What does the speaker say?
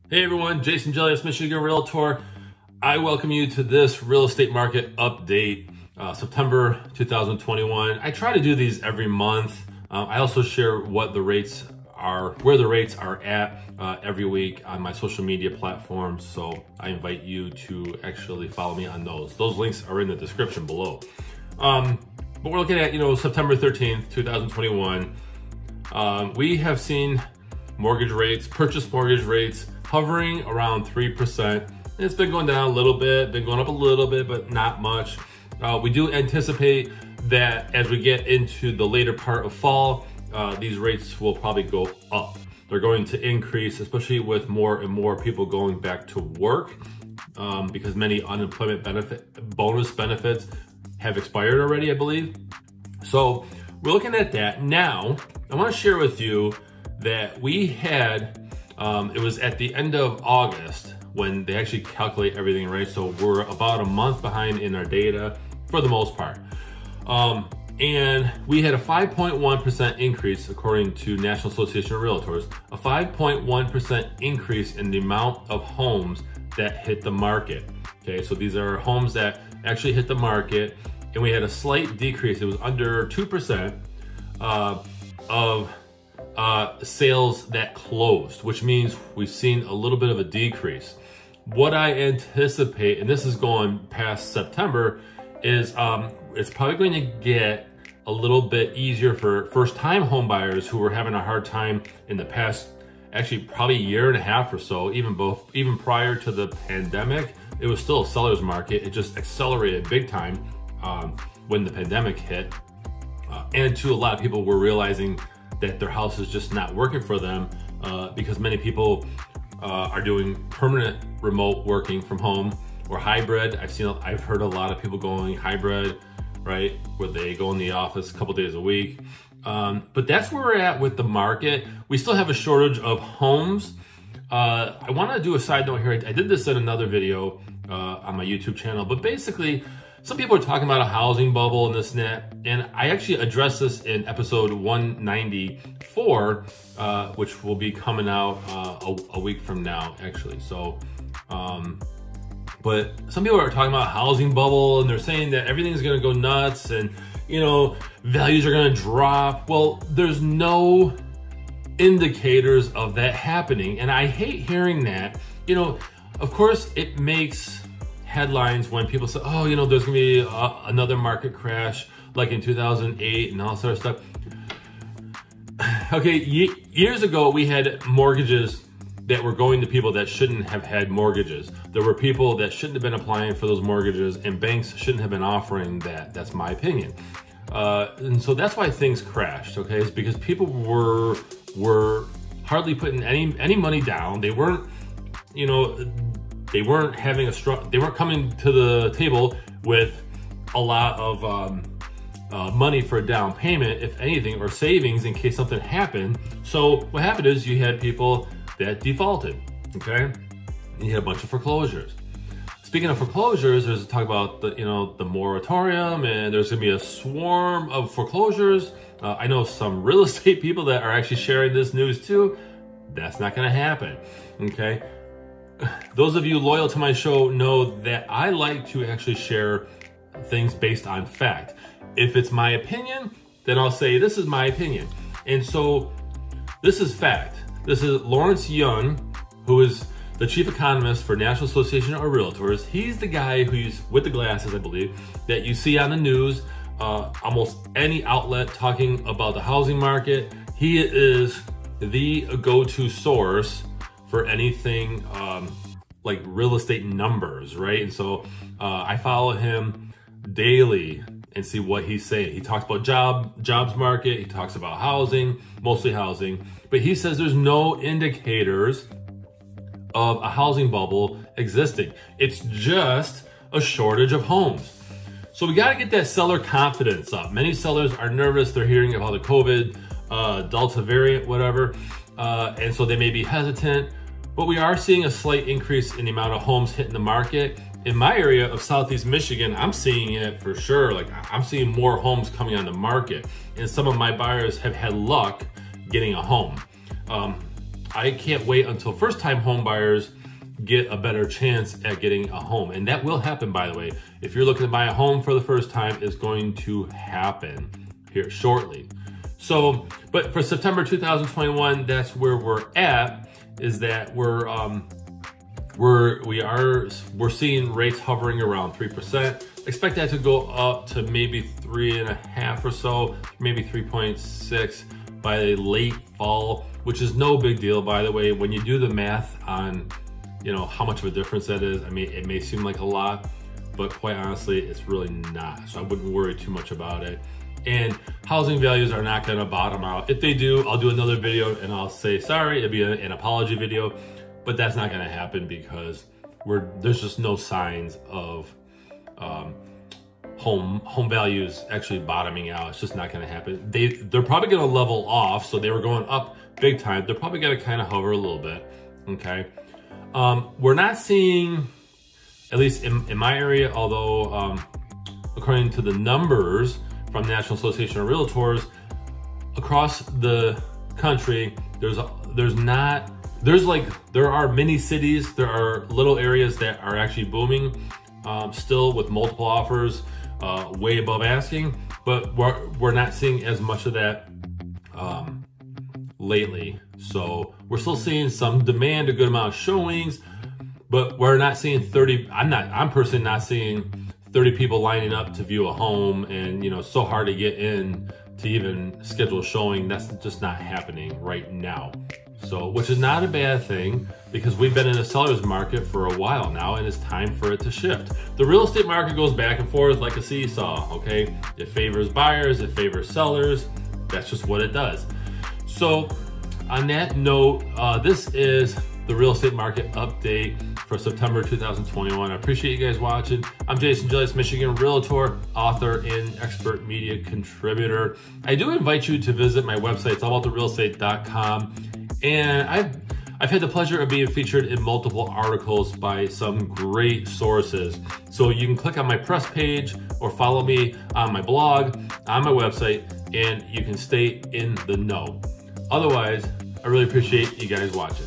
Hey everyone, JasonGelios Michigan Realtor. I welcome you to this real estate market update, September 2021. I try to do these every month. I also share what the rates are, where the rates are at every week on my social media platforms. So I invite you to actually follow me on those. Those links are in the description below. But we're looking at, September 13th, 2021. We have seen mortgage rates, purchase mortgage rates, hovering around 3%. It's been going down a little bit, been going up a little bit, but not much. We do anticipate that as we get into the later part of fall, these rates will probably go up. They're going to increase, especially with more and more people going back to work, because many unemployment bonus benefits have expired already, I believe. So we're looking at that. Now, I want to share with you that we had, it was at the end of August when they actually calculate everything, right? So we're about a month behind in our data for the most part. And we had a 5.1% increase according to National Association of Realtors, a 5.1% increase in the amount of homes that hit the market. Okay, so these are homes that actually hit the market, and we had a slight decrease. It was under 2% of sales that closed, which means we've seen a little bit of a decrease. What I anticipate, and this is going past September, is it's probably going to get a little bit easier for first-time home buyers who were having a hard time in the past, actually probably a year and a half or so, even prior to the pandemic. It was still a seller's market. It just accelerated big time when the pandemic hit. And a lot of people were realizing that their house is just not working for them because many people are doing permanent remote working from home or hybrid. I've heard a lot of people going hybrid, right? Where they go in the office a couple days a week. But that's where we're at with the market. We still have a shortage of homes. I want to do a side note here. I did this in another video on my YouTube channel, but basically, some people are talking about a housing bubble and this and that, and I actually addressed this in episode 194, which will be coming out a week from now, actually. So, but some people are talking about a housing bubble, and they're saying that everything's going to go nuts, and values are going to drop. Well, there's no indicators of that happening, and I hate hearing that. Of course, it makes headlines when people say, oh, there's gonna be another market crash like in 2008 and all sort of stuff. Okay, years ago we had mortgages that were going to people that shouldn't have had mortgages. There were people that shouldn't have been applying for those mortgages, and banks shouldn't have been offering that. That's my opinion. And so that's why things crashed, okay? It's because people were hardly putting any money down. They weren't, they weren't having they weren't coming to the table with a lot of money for a down payment, if anything, or savings in case something happened. So what happened is you had people that defaulted, okay? And you had a bunch of foreclosures. Speaking of foreclosures, there's talk about the moratorium, and there's gonna be a swarm of foreclosures. I know some real estate people that are actually sharing this news too. That's not gonna happen, okay? Those of you loyal to my show know that I like to actually share things based on fact. If it's my opinion, then I'll say this is my opinion. And so this is fact. This is Lawrence Young, who is the chief economist for National Association of Realtors. He's the guy who's with the glasses, I believe, that you see on the news, almost any outlet talking about the housing market. He is the go-to source for anything like real estate numbers, right? And so I follow him daily and see what he's saying. He talks about jobs market, he talks about housing, mostly housing, but he says there's no indicators of a housing bubble existing. It's just a shortage of homes. So we gotta get that seller confidence up. Many sellers are nervous. They're hearing about the COVID, Delta variant, whatever. And so they may be hesitant, but we are seeing a slight increase in the amount of homes hitting the market. In my area of Southeast Michigan, I'm seeing it for sure. Like, I'm seeing more homes coming on the market, and some of my buyers have had luck getting a home. I can't wait until first-time home buyers get a better chance at getting a home. And that will happen, by the way. If you're looking to buy a home for the first time, it's going to happen here shortly. So, but for September 2021, that's where we're at, is that we're seeing rates hovering around 3%. Expect that to go up to maybe 3.5 or so, maybe 3.6 by late fall, which is no big deal, by the way. When you do the math on, you know, how much of a difference that is, I mean, it may seem like a lot, but quite honestly, it's really not. So I wouldn't worry too much about it. And housing values are not gonna bottom out. If they do, I'll do another video and I'll say, sorry, it'll be an apology video, but that's not gonna happen because there's just no signs of home values actually bottoming out. It's just not gonna happen. They're probably gonna level off. So they were going up big time. They're probably gonna kind of hover a little bit, okay? We're not seeing, at least in my area, although according to the numbers from National Association of Realtors, across the country, there are many cities, there are little areas that are actually booming, still with multiple offers, way above asking, but we're not seeing as much of that lately. So we're still seeing some demand, a good amount of showings, but we're not seeing 30. I'm personally not seeing 30 people lining up to view a home, and you know, so hard to get in to even schedule a showing. That's just not happening right now. So, which is not a bad thing, because we've been in a seller's market for a while now, and it's time for it to shift. The real estate market goes back and forth like a seesaw, okay? It favors buyers, it favors sellers. That's just what it does. So on that note, this is the real estate market update for September 2021. I appreciate you guys watching. I'm Jason Gelios, Michigan Realtor, author and expert media contributor. I do invite you to visit my website. It's allabouttherealestate.com. And I've had the pleasure of being featured in multiple articles by some great sources. So you can click on my press page or follow me on my blog, on my website, and you can stay in the know. Otherwise, I really appreciate you guys watching.